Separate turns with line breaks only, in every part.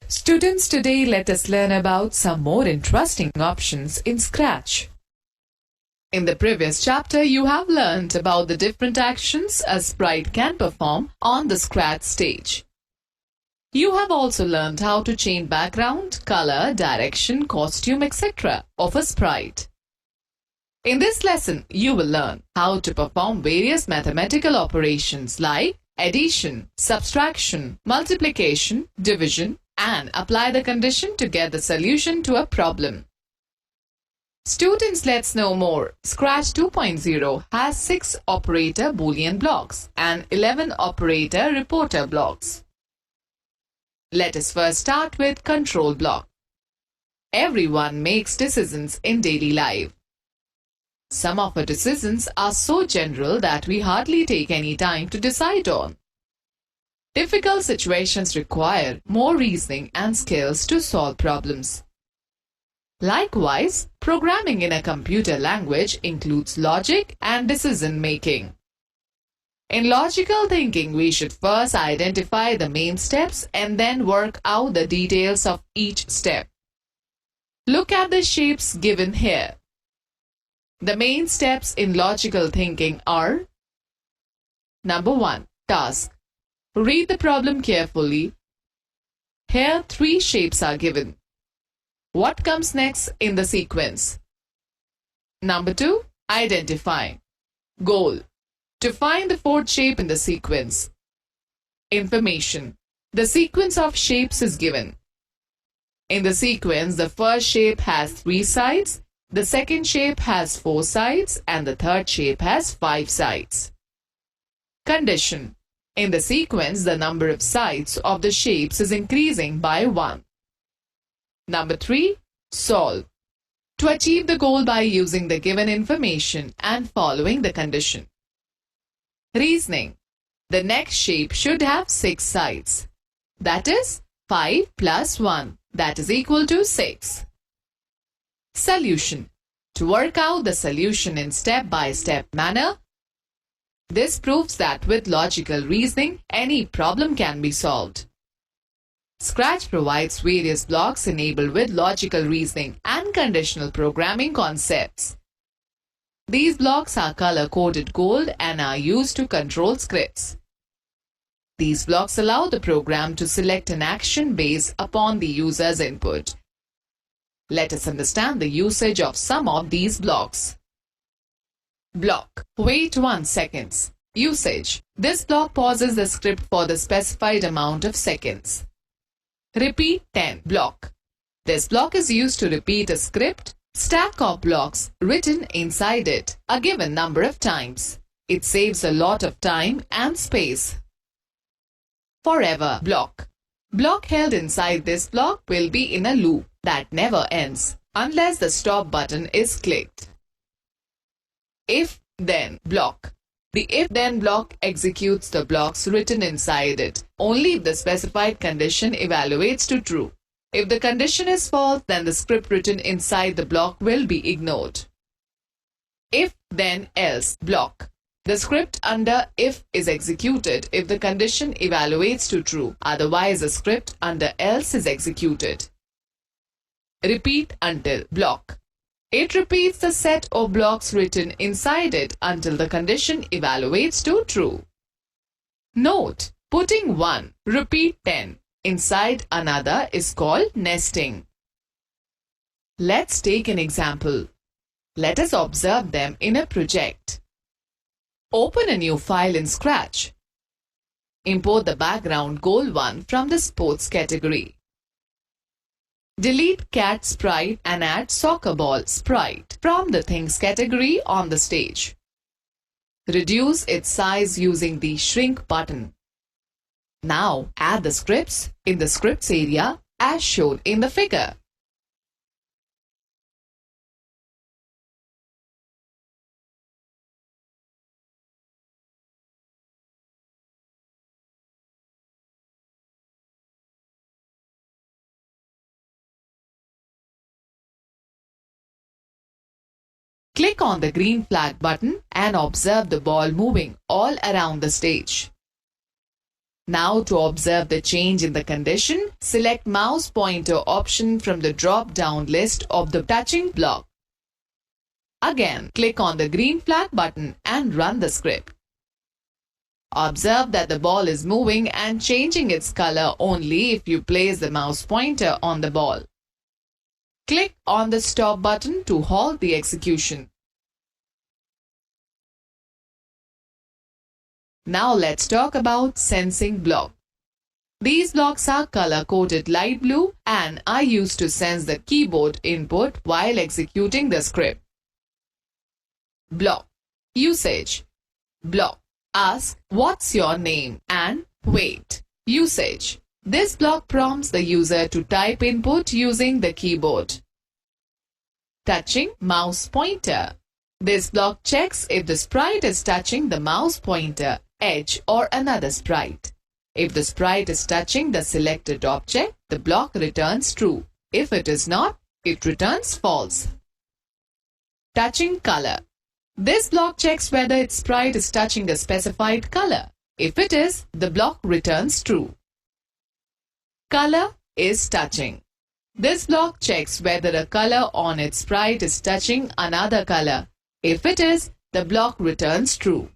Students, today let us learn about some more interesting options in Scratch. In the previous chapter, you have learned about the different actions a sprite can perform on the Scratch stage. You have also learned how to change background, color, direction, costume, etc. of a sprite. In this lesson, you will learn how to perform various mathematical operations like addition, subtraction, multiplication, division, and apply the condition to get the solution to a problem. Students, let's know more. Scratch 2.0 has 6 operator Boolean blocks and 11 operator reporter blocks. Let us first start with control block. Everyone makes decisions in daily life. Some of our decisions are so general that we hardly take any time to decide on. Difficult situations require more reasoning and skills to solve problems. Likewise, programming in a computer language includes logic and decision making. In logical thinking, we should first identify the main steps and then work out the details of each step. Look at the shapes given here. The main steps in logical thinking are: Number 1. Task. Read the problem carefully. Here 3 shapes are given. What comes next in the sequence? Number 2. Identify. Goal. To find the 4th shape in the sequence. Information. The sequence of shapes is given. In the sequence, the first shape has 3 sides, the second shape has 4 sides, and the third shape has 5 sides. Condition. In the sequence, the number of sides of the shapes is increasing by 1. Number 3. Solve. To achieve the goal by using the given information and following the condition. Reasoning. The next shape should have 6 sides. That is 5 plus 1, that is equal to 6. Solution. To work out the solution in step-by-step manner. This proves that with logical reasoning, any problem can be solved. Scratch provides various blocks enabled with logical reasoning and conditional programming concepts. These blocks are color-coded gold and are used to control scripts. These blocks allow the program to select an action based upon the user's input. Let us understand the usage of some of these blocks. Block. Wait 1 second. Usage. This block pauses the script for the specified amount of seconds. Repeat 10. Block. This block is used to repeat a script, stack of blocks written inside it a given number of times. It saves a lot of time and space. Forever block. Block held inside this block will be in a loop that never ends unless the stop button is clicked. If-then block. The if-then block executes the blocks written inside it only if the specified condition evaluates to true. If the condition is false, then the script written inside the block will be ignored. If-then-else block. The script under if is executed if the condition evaluates to true, otherwise the script under else is executed. Repeat until block. It repeats the set of blocks written inside it until the condition evaluates to true. Note: putting one, repeat 10, inside another is called nesting. Let's take an example. Let us observe them in a project. Open a new file in Scratch. Import the background Goal1 from the sports category. Delete cat sprite and add soccer ball sprite from the things category on the stage. Reduce its size using the shrink button. Now add the scripts in the scripts area as shown in the figure. Click on the green flag button and observe the ball moving all around the stage. Now to observe the change in the condition, select mouse pointer option from the drop-down list of the touching block. Again, click on the green flag button and run the script. Observe that the ball is moving and changing its color only if you place the mouse pointer on the ball. Click on the stop button to halt the execution. Now let's talk about sensing block. These blocks are color-coded light blue and are used to sense the keyboard input while executing the script. Block. Usage. Block. Ask, "What's your name?" and "Wait." Usage. This block prompts the user to type input using the keyboard. Touching mouse pointer. This block checks if the sprite is touching the mouse pointer, edge, or another sprite. If the sprite is touching the selected object, the block returns true. If it is not, it returns false. Touching color. This block checks whether its sprite is touching a specified color. If it is, the block returns true. Color is touching. This block checks whether a color on its sprite is touching another color. If it is, the block returns true.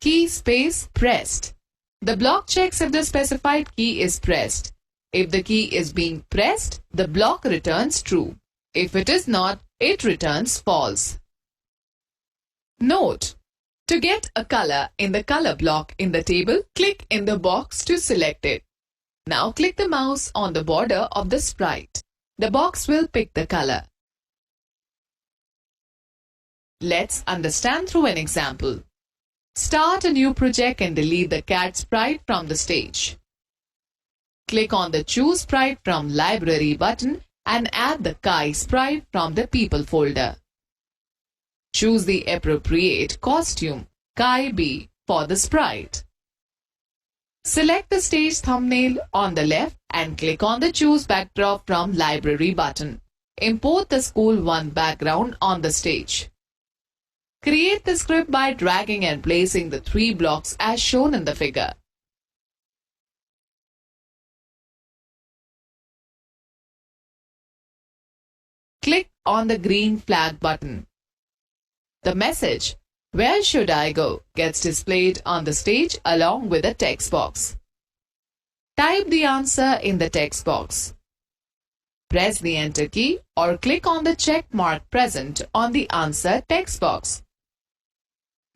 Key space pressed. The block checks if the specified key is pressed. If the key is being pressed, the block returns true. If it is not, it returns false. Note: to get a color in the color block in the table, click in the box to select it. Now click the mouse on the border of the sprite. The box will pick the color. Let's understand through an example. Start a new project and delete the cat sprite from the stage. Click on the Choose Sprite from Library button and add the Kai sprite from the People folder. Choose the appropriate costume, Kai B, for the sprite. Select the stage thumbnail on the left and click on the Choose Backdrop from Library button. Import the School 1 background on the stage. Create the script by dragging and placing the 3 blocks as shown in the figure. Click on the green flag button. The message, "Where should I go?" gets displayed on the stage along with a text box. Type the answer in the text box. Press the Enter key or click on the check mark present on the answer text box.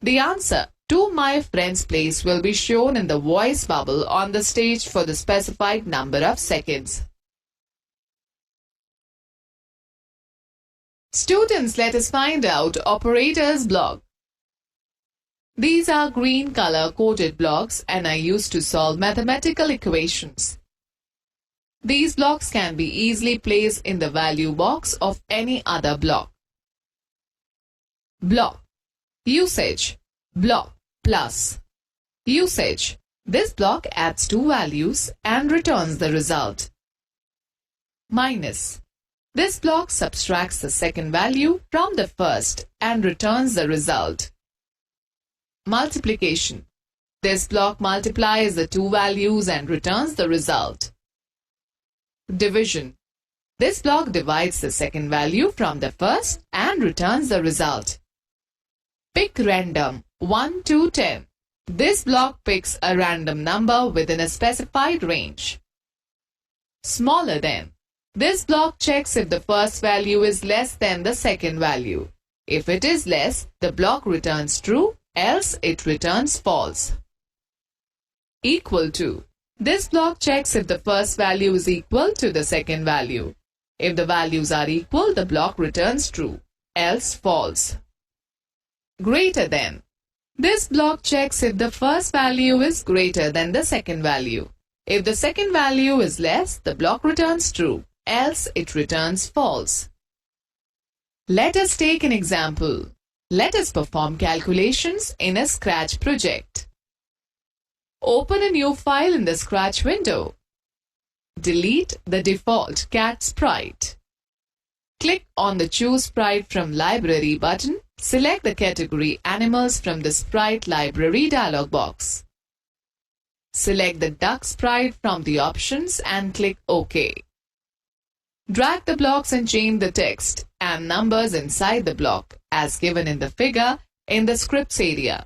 The answer, "To my friend's place," will be shown in the voice bubble on the stage for the specified number of seconds. Students, let us find out operators block. These are green color-coded blocks and are used to solve mathematical equations. These blocks can be easily placed in the value box of any other block. Block. Usage. Block plus. Usage. This block adds 2 values and returns the result. Minus. This block subtracts the second value from the first and returns the result. Multiplication. This block multiplies the 2 values and returns the result. Division. This block divides the second value from the first and returns the result. Pick random 1 to 10. This block picks a random number within a specified range. Smaller than. This block checks if the first value is less than the second value. If it is less, the block returns true, else it returns false. Equal to. This block checks if the first value is equal to the second value. If the values are equal, the block returns true, else false. Greater than. This block checks if the first value is greater than the second value. If the second value is less, the block returns true, else it returns false. Let us take an example. Let us perform calculations in a Scratch project. Open a new file in the Scratch window. Delete the default cat sprite. Click on the Choose Sprite from Library button. Select the category Animals from the Sprite Library dialog box. Select the duck sprite from the options and click OK. Drag the blocks and change the text and numbers inside the block as given in the figure in the scripts area.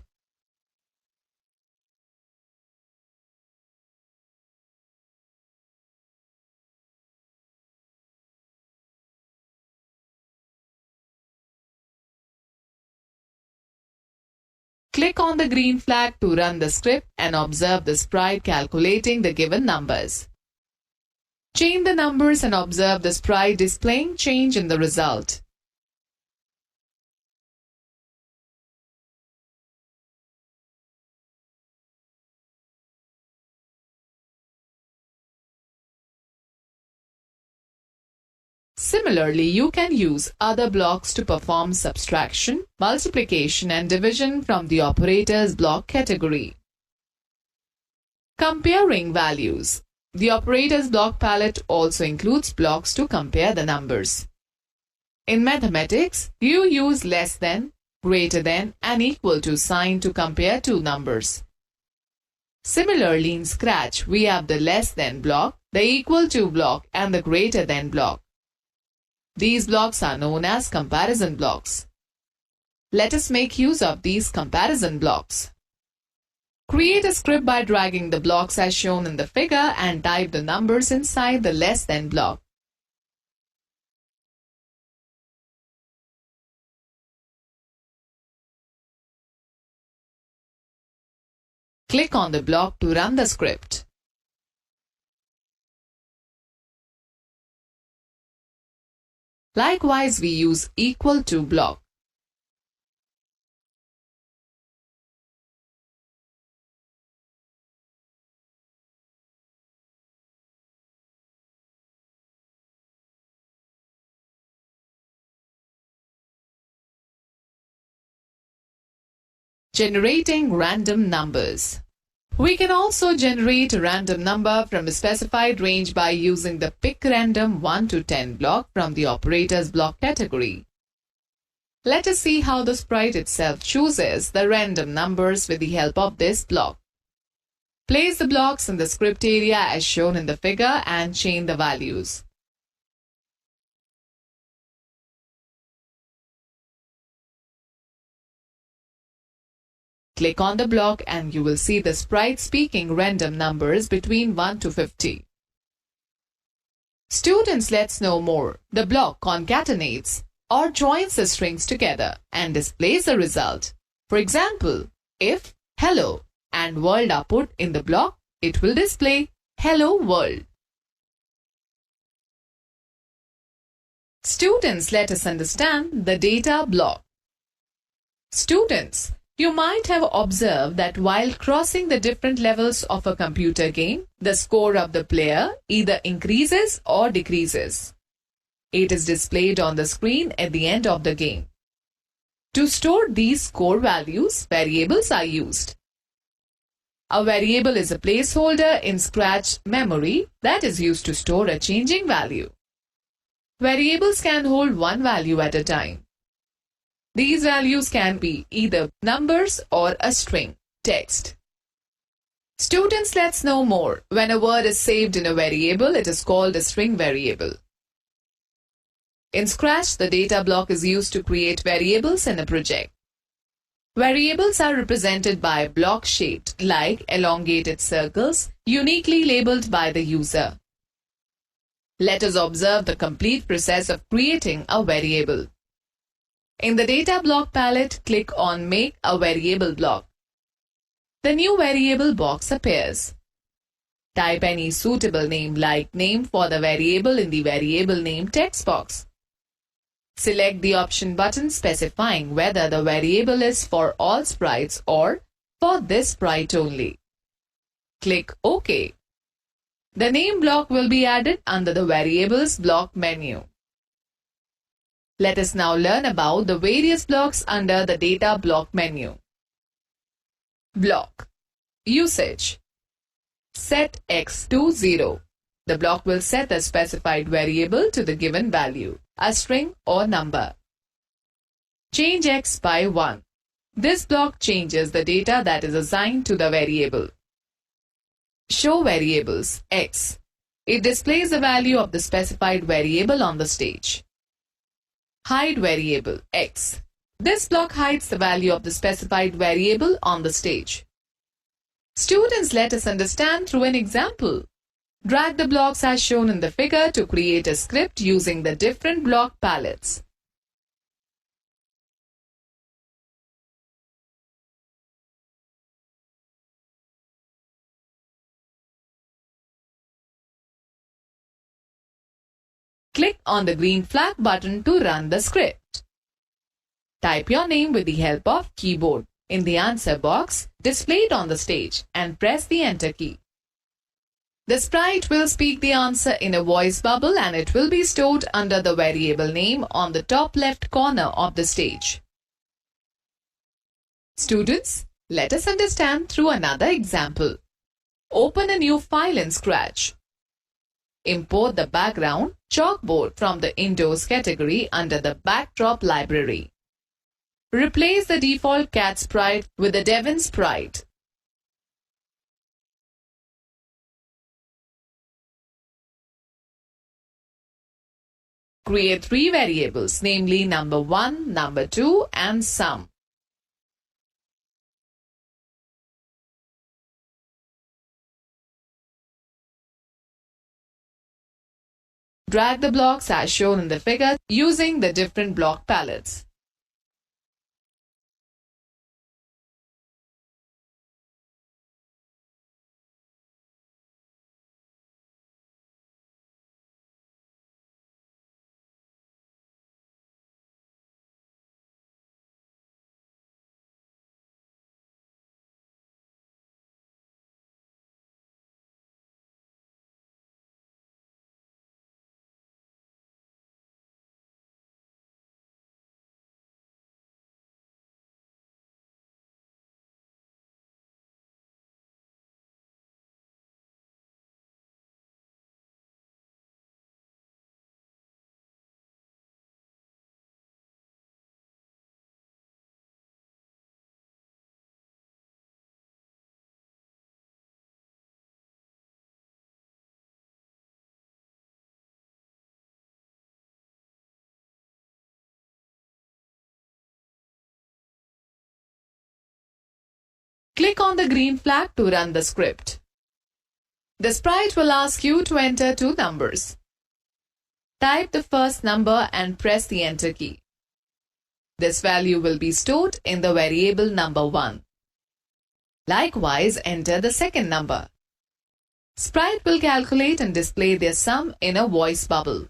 Click on the green flag to run the script and observe the sprite calculating the given numbers. Change the numbers and observe the sprite displaying change in the result. Similarly, you can use other blocks to perform subtraction, multiplication and division from the operators block category. Comparing values. The operators block palette also includes blocks to compare the numbers. In mathematics, you use less than, greater than and equal to sign to compare two numbers. Similarly, in Scratch, we have the less than block, the equal to block and the greater than block. These blocks are known as comparison blocks. Let us make use of these comparison blocks. Create a script by dragging the blocks as shown in the figure and type the numbers inside the less than block. Click on the block to run the script. Likewise, we use equal to block. Generating random numbers. We can also generate a random number from a specified range by using the Pick Random 1 to 10 block from the operators block category. Let us see how the sprite itself chooses the random numbers with the help of this block. Place the blocks in the script area as shown in the figure and change the values. Click on the block and you will see the sprite speaking random numbers between 1 to 50. Students, let's know more. The block concatenates or joins the strings together and displays the result. For example, if hello and world are put in the block, it will display hello world. Students, let us understand the data block. Students, you might have observed that while crossing the different levels of a computer game, the score of the player either increases or decreases. It is displayed on the screen at the end of the game. To store these score values, variables are used. A variable is a placeholder in Scratch memory that is used to store a changing value. Variables can hold one value at a time. These values can be either numbers or a string, text. Students, let's know more. When a word is saved in a variable, it is called a string variable. In Scratch, the data block is used to create variables in a project. Variables are represented by blocks shaped like elongated circles, uniquely labeled by the user. Let us observe the complete process of creating a variable. In the data block palette, click on Make a Variable block. The new variable box appears. Type any suitable name like name for the variable in the variable name text box. Select the option button specifying whether the variable is for all sprites or for this sprite only. Click OK. The name block will be added under the variables block menu. Let us now learn about the various blocks under the data block menu. Block. Usage. Set x to 0. The block will set a specified variable to the given value, a string or number. Change x by 1. This block changes the data that is assigned to the variable. Show variables X. It displays the value of the specified variable on the stage. Hide variable X. This block hides the value of the specified variable on the stage. Students, let us understand through an example. Drag the blocks as shown in the figure to create a script using the different block palettes. Click on the green flag button to run the script. Type your name with the help of keyboard in the answer box displayed on the stage and press the enter key. The sprite will speak the answer in a voice bubble and it will be stored under the variable name on the top left corner of the stage. Students, let us understand through another example. Open a new file in Scratch. Import the background chalkboard from the Indoors category under the Backdrop library. Replace the default cat sprite with the Devin sprite. Create three variables, namely number 1, number 2 and sum. Drag the blocks as shown in the figure using the different block palettes. Click on the green flag to run the script. The sprite will ask you to enter two numbers. Type the first number and press the enter key. This value will be stored in the variable number 1. Likewise, enter the second number. Sprite will calculate and display their sum in a voice bubble.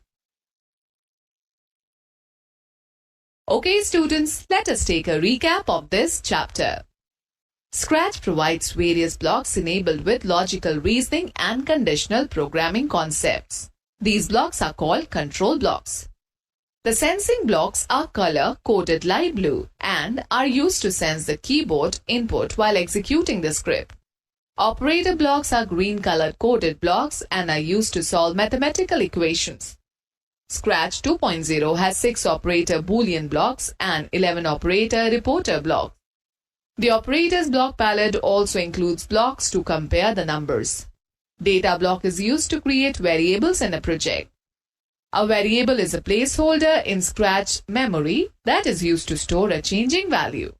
Okay students, let us take a recap of this chapter. Scratch provides various blocks enabled with logical reasoning and conditional programming concepts. These blocks are called control blocks. The sensing blocks are color-coded light blue and are used to sense the keyboard input while executing the script. Operator blocks are green color-coded blocks and are used to solve mathematical equations. Scratch 2.0 has 6 operator Boolean blocks and 11 operator reporter blocks. The operators block palette also includes blocks to compare the numbers. Data block is used to create variables in a project. A variable is a placeholder in Scratch memory that is used to store a changing value.